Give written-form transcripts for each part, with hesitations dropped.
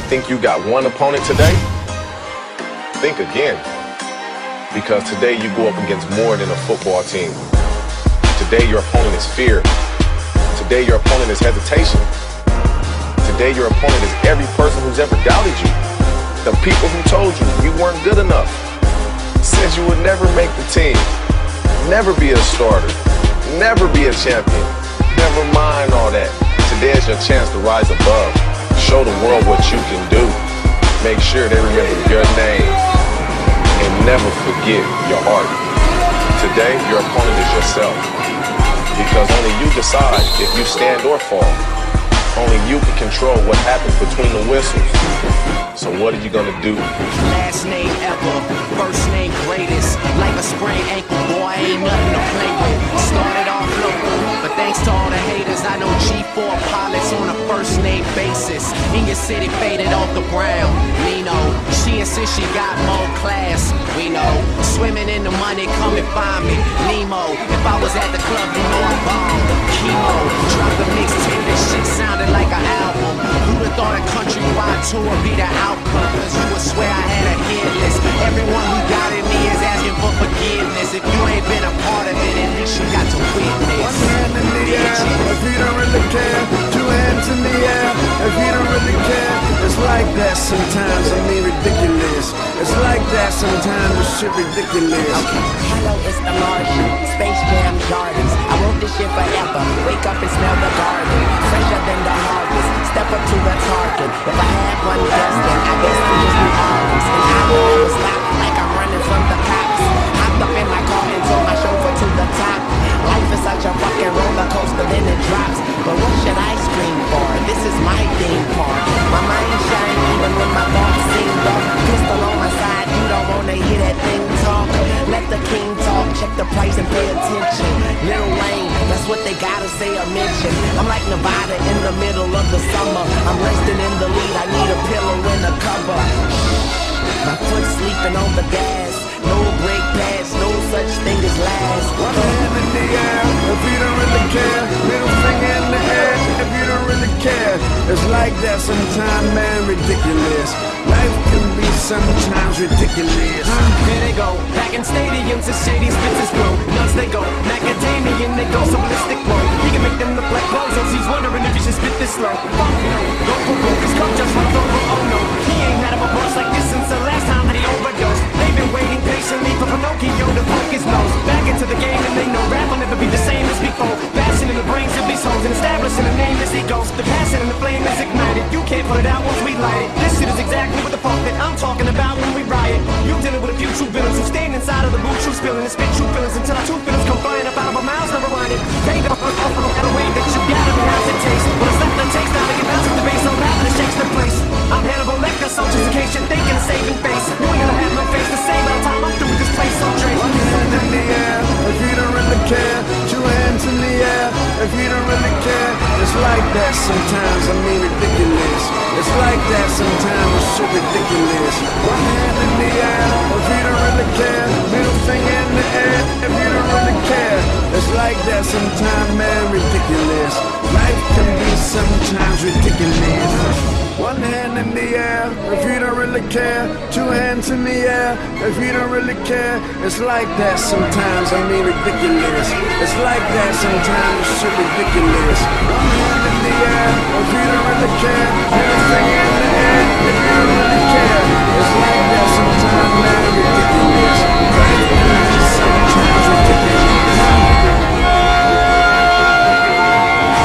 think you got one opponent today? Think again. Because today you go up against more than a football team. Today your opponent is fear. Today your opponent is hesitation. Today your opponent is every person who's ever doubted you. The people who told you weren't good enough. Said you would never make the team. Never be a starter. Never be a champion. Never mind all that. Today is your chance to rise above. Show the world what you can do. Make sure they remember your name. And never forget your heart. Today, your opponent is yourself. Because only you decide if you stand or fall. Only you can control what happens between the whistles. So what are you gonna do? Last name ever, first name greatest. Like a sprained ankle, boy, ain't nothing to play with. Started off local, but thanks to all the haters, I know G4 pilots on a first name basis. In your city, faded off the ground. Nino, she insists she got more class. We know, swimming in the money, come and find me. Nemo, if I was at the club, you know I'm bomb. Chemo, drop the mixtape, this shit sounded like an album. Who'da thought a countrywide tour be the outcome? Cause you would swear I had a hit list. Everyone who doubted me is asking for forgiveness. If you ain't been a part of it, at least you got to witness. One hand in the air, if you don't really care. Two hands in the air, if you don't really care. It's like that sometimes, I mean ridiculous. It's like that sometimes, this shit ridiculous. Okay, hello, it's the Martian, Space Jam Jordans. I wrote this shit forever, wake up and smell the garden. Fresher than the harvest, step up to the target. If I had one guess, then I guess I'm just an artist. And I will never stop, like I'm running from the cops. Hopped up in my car and told my chauffeur to the top. Life is such a fucking roller coaster, then it drops. But what should I scream for? This is my theme park. My mind shine even when my thoughts seem dark. Pistol on my side, you don't wanna hear that thing talk. Let the king talk, check the price and pay attention. Lil Wayne, that's what they gotta say or mention. I'm like Nevada in the middle of the summer. I'm resting in the lead, I need a pillow and a cover. My foot sleeping on the gas. No brake pads, no such thing as last. One hand in the air, if you don't really care. Middle finger in the air, if you don't really care. It's like that sometimes, man, ridiculous. Life can be sometimes ridiculous. Here they go, back in stadiums, it's shady spits is blow. Nuts they go, macadamian, they go so ballistic blow. He can make them look like bozos, he's wondering if he should spit this slow. Fuck no, go for broke, his coach just runs over, oh no. He ain't had a boss like this since the last time that he overdosed. They've been waiting patiently for Pinocchio to poke his nose back into the game, and they know rap will never be the same as before. Bashing in the brains of these hoes and establishing a name as he goes. The passion and the flame is ignited, you can't put it out once we light it. This shit is exactly what the fuck that I'm talking about when we riot. You dealing with a few true villains who stand inside of the boot, you spilling and spit true feelings until our two feelings come flying up out of our mouths, never mind it. They don't a way that you gotta be how it tastes. When it's left untasted, now they can bounce with the bass so loud that it shakes the place. I'm Hannibal Lecter, so just in case you're thinking of saving face, you ain't gonna have no face to say by the time I'm through with this place, so Dre. One hand in the air, if you don't really care. Two hands in the air, if you don't really care. It's like that sometimes, I mean ridiculous. It's like that sometimes, it's shit ridiculous. One hand in the air, if you don't really care. Middle finger in the air, if you don't really care. It's like that sometimes, man, ridiculous. Life can be sometimes ridiculous. One hand in the air, if you don't really care. Two hands in the air, if you don't really care. It's like that sometimes, I mean ridiculous. It's like that sometimes, it's shit ridiculous. One hand in the air, if you don't really care. Middle finger in the air, if you don't really care. It's like that sometimes, man, ridiculous. Life can be sometimes ridiculous.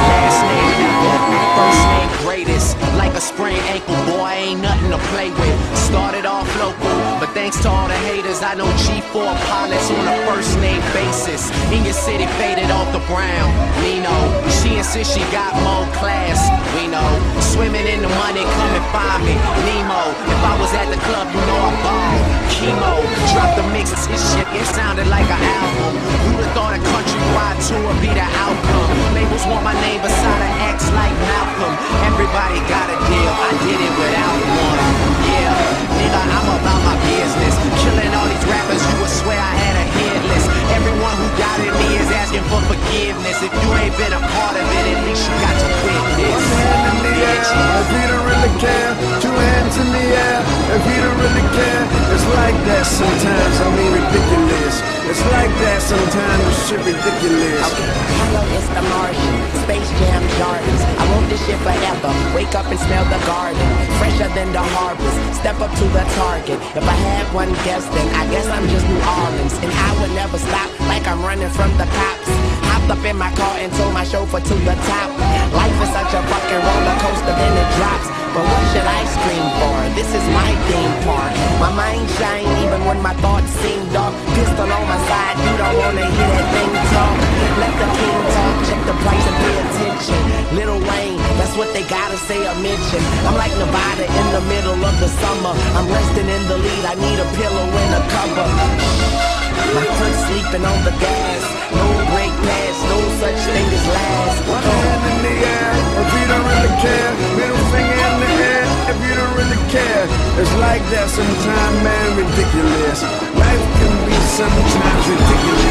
Last name ever, first name greatest. Like a sprained ankle, boy, ain't nothing to play with. Started off local, but thanks to all the haters, I know G4 pilots on a first name basis. In your city, faded off the ground. Nino, she insists she got more class. We know, swimming in the money, come and find me. Nemo, if I was at the club, you know I'm ball. Chemo, drop the mix, this shit, it sounded like an album. Who'da thought a countrywide tour be the outcome? Labels want my name beside an X like Malcolm. Everybody got a deal, I did it without one. Yeah, nigga, I'm about my business. Killing all these rappers, you would swear I had a hit list. Everyone who doubted me is asking for forgiveness. If you ain't been a part of it, at least you got to witness. One hand in the air, if you don't really care. Two hands hands in the air if you don't really care. It's like that sometimes, I mean ridiculous. It's like that sometimes, it's shit ridiculous. Okay, hello, it's the Martian, Space Jam Jordans. I want this shit forever, wake up and smell the garden. Fresher than the harvest, step up to the target. If I had one guess, then I guess I'm just New Orleans. And I would never stop, like I'm running from the cops. Hopped up in my car and told my chauffeur to the top. Life is such a fucking roller coaster, then it drops. But what should I scream for? This is my theme park. My mind shine even when my thoughts seem dark. Pistol on my side, you don't wanna hear that thing talk. Let the king talk, check the price and pay attention. Lil Wayne, that's what they gotta say or mention. I'm like Nevada in the middle of the summer. I'm resting in the lead, I need a pillow and a cover. My foot sleeping on the gas. No break pass, no such thing as last. One hand in the air if you don't really care. Middle finger in the air if you don't really care. It's like that sometimes, man, ridiculous. Life can be sometimes ridiculous.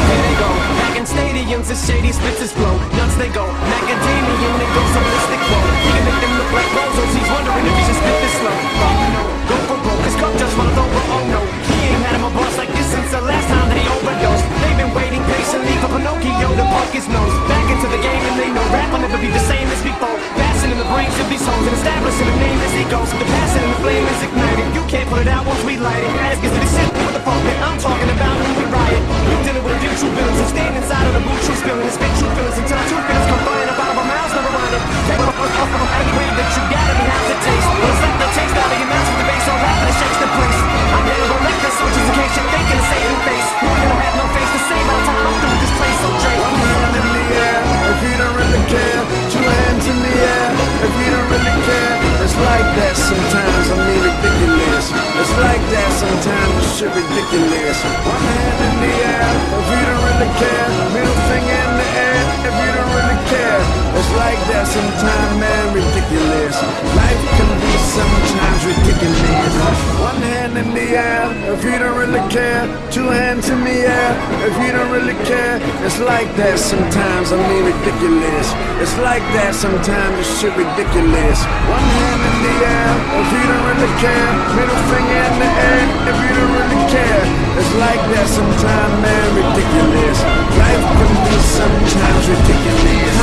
Here they go, back in stadiums, the shady spits explode. Nuts they go, macadamia, they go ballistic. Whoa, he can make them look like bozos. He's wondering if he should spit this slow. Fuck no, go for broke, his cup just runneth over. Oh no, he ain't had him a boss like this since the last time that he overdosed. They've been waiting patiently for Pinocchio to punk his nose back into the game, and they know rap will never be the same as before. Passing in the brains of these hoes and establishing a name as he goes. The passion and the flame is ignited. You can't put it out once we light it. Ask us to be simple with the funk that I'm talking about when we riot. You dealing with a few true villains and stand inside of the boot, true spilling and spit true feelings until our true feelings come flying up out of our mouths, never run up. Take any way that you got it and how's it taste. Well, it's like the taste out of your mouth with the bass on rap and it shakes the place. I'm never gonna make this switches in case you're thinking of saving face. You ain't gonna have no face to save by the time I'm through with this place, so Drake. One hand in the air if you don't really care. Two hands in the air if you don't really care. It's like that sometimes, I mean ridiculous. It's like that sometimes, it's shit ridiculous. One hand in the air if you don't really care. Middle finger in the air if you don't really care. It's like that sometimes, man, ridiculous. Life can be sometimes ridiculous. One hand in the air if you don't really care. Two hands in the air if you don't really care. It's like that sometimes, I mean ridiculous. It's like that sometimes, it's shit ridiculous. One hand in the air if you don't really care. Middle finger in the air if you don't really care. It's like that sometimes, man, ridiculous. Life can be sometimes ridiculous.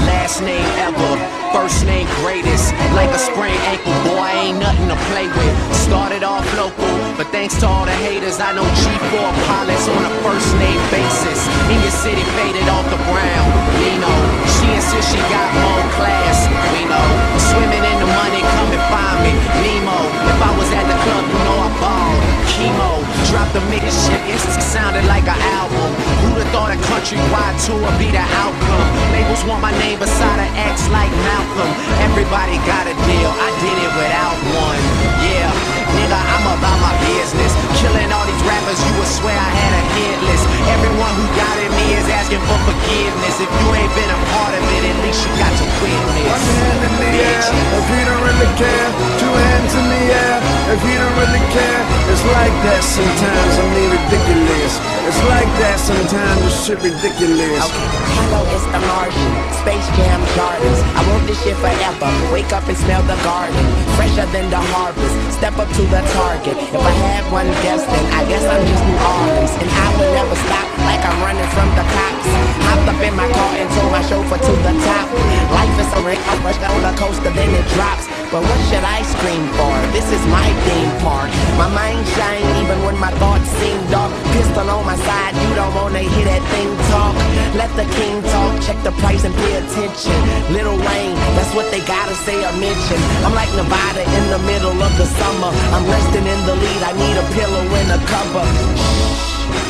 Last name ever, first name greatest. Like a sprained ankle, boy, ain't nothing to play with. Started off local, but thanks to all the haters, I know G4 pilots on a first name basis. In your city, faded off the ground. We know, she insists she got more class. We know, swimming in the money, come and find me. Nemo, if I was at the club, you know I balled. Chemo, dropped the mix shit, it sounded like an album. Who'da thought a countrywide tour would be the outcome? Labels want my name beside an X like Malcolm. Everybody got a deal, I did it without one. Yeah, nigga, I'm about my business. Killing all these rappers, you would swear I had a hit list. Everyone who doubted me is asking for forgiveness. If you ain't been a part of it, at least you got to witness. One hand in the air if you don't really care. Two hands in the air if you don't really care. It's like that sometimes, I mean ridiculous. It's like that sometimes, it's shit ridiculous. Okay, hello, it's the Martian, Space Jam Jordans. I want this shit forever, wake up and smell the garden. Fresher than the harvest, step up to the target. If I had one guess, then I guess I'm just New Orleans. And I will never stop, like I'm running from the cops. Hopped up in my car and told my chauffeur to the top. Life is a roller coaster, then it drops. But what should I scream for? This is my theme park. My mind shine even when my thoughts seem dark. Pistol on my side, you don't wanna hear that thing talk. Let the king talk, check the price and pay attention. Lil Wayne, that's what they gotta say or mention. I'm like Nevada in the middle of the summer. I'm resting in the lead, I need a pillow and a cover.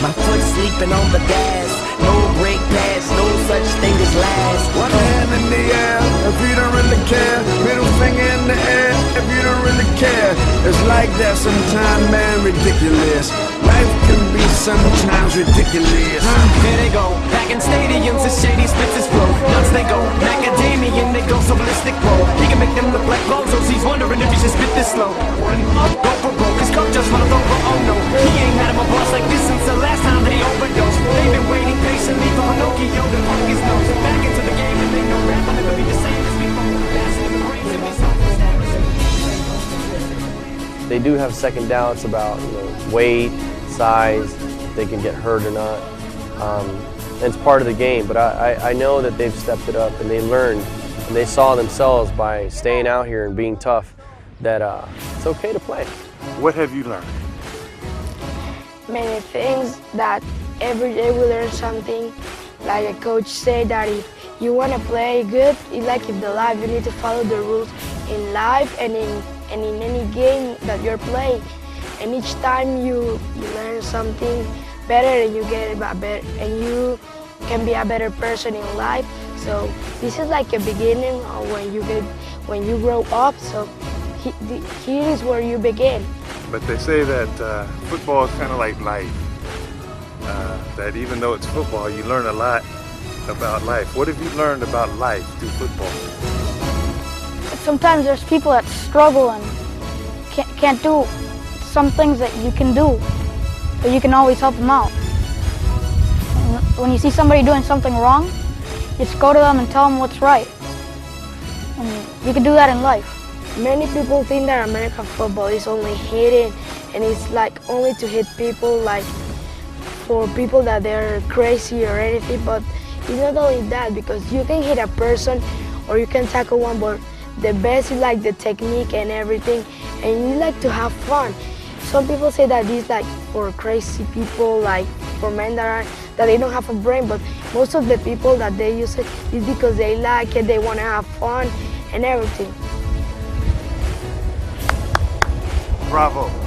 My foot sleeping on the gas. No break pass, no such thing as last. One hand in the air if you don't really care. Middle finger in the air if you don't really care. It's like that sometimes, man, ridiculous. Life can be sometimes ridiculous. Here they go, back in stadiums, the shady spits explode. Nuts they go, macadamia, they go so ballistic. Whoa, he can make them look like bozos. He's wondering if he should spit this slow. One, go for broke, his cup just runneth over. Oh no, he ain't had him a boss like this since the last time that he overdosed. They've been waiting patiently for Pinocchio to punk his nose back into the game, and they know rap will never be the same as before. they do have second doubts about weight, size, if they can get hurt or not. It's part of the game, but I know that they've stepped it up and they learned and they saw themselves by staying out here and being tough that it's okay to play. What have you learned? Many things, that every day we learn something. Like a coach said that if you want to play good, it's like if the life, you need to follow the rules in life and in any game that you're playing. And each time you learn something better and you get it better and you can be a better person in life. So this is like a beginning of when you grow up. So here is where you begin. But they say that football is kind of like life. That even though it's football, you learn a lot about life. What have you learned about life through football? Sometimes there's people that struggle and can't do some things that you can do, but you can always help them out. When you see somebody doing something wrong, just go to them and tell them what's right. And you can do that in life. Many people think that American football is only hitting, and it's like only to hit people, like for people that they're crazy or anything, but it's not only that, because you can hit a person or you can tackle one, but the best is like the technique and everything, and you like to have fun. Some people say that it's like for crazy people, like for men that they don't have a brain, but most of the people that they use it is because they like it, they want to have fun and everything. Bravo.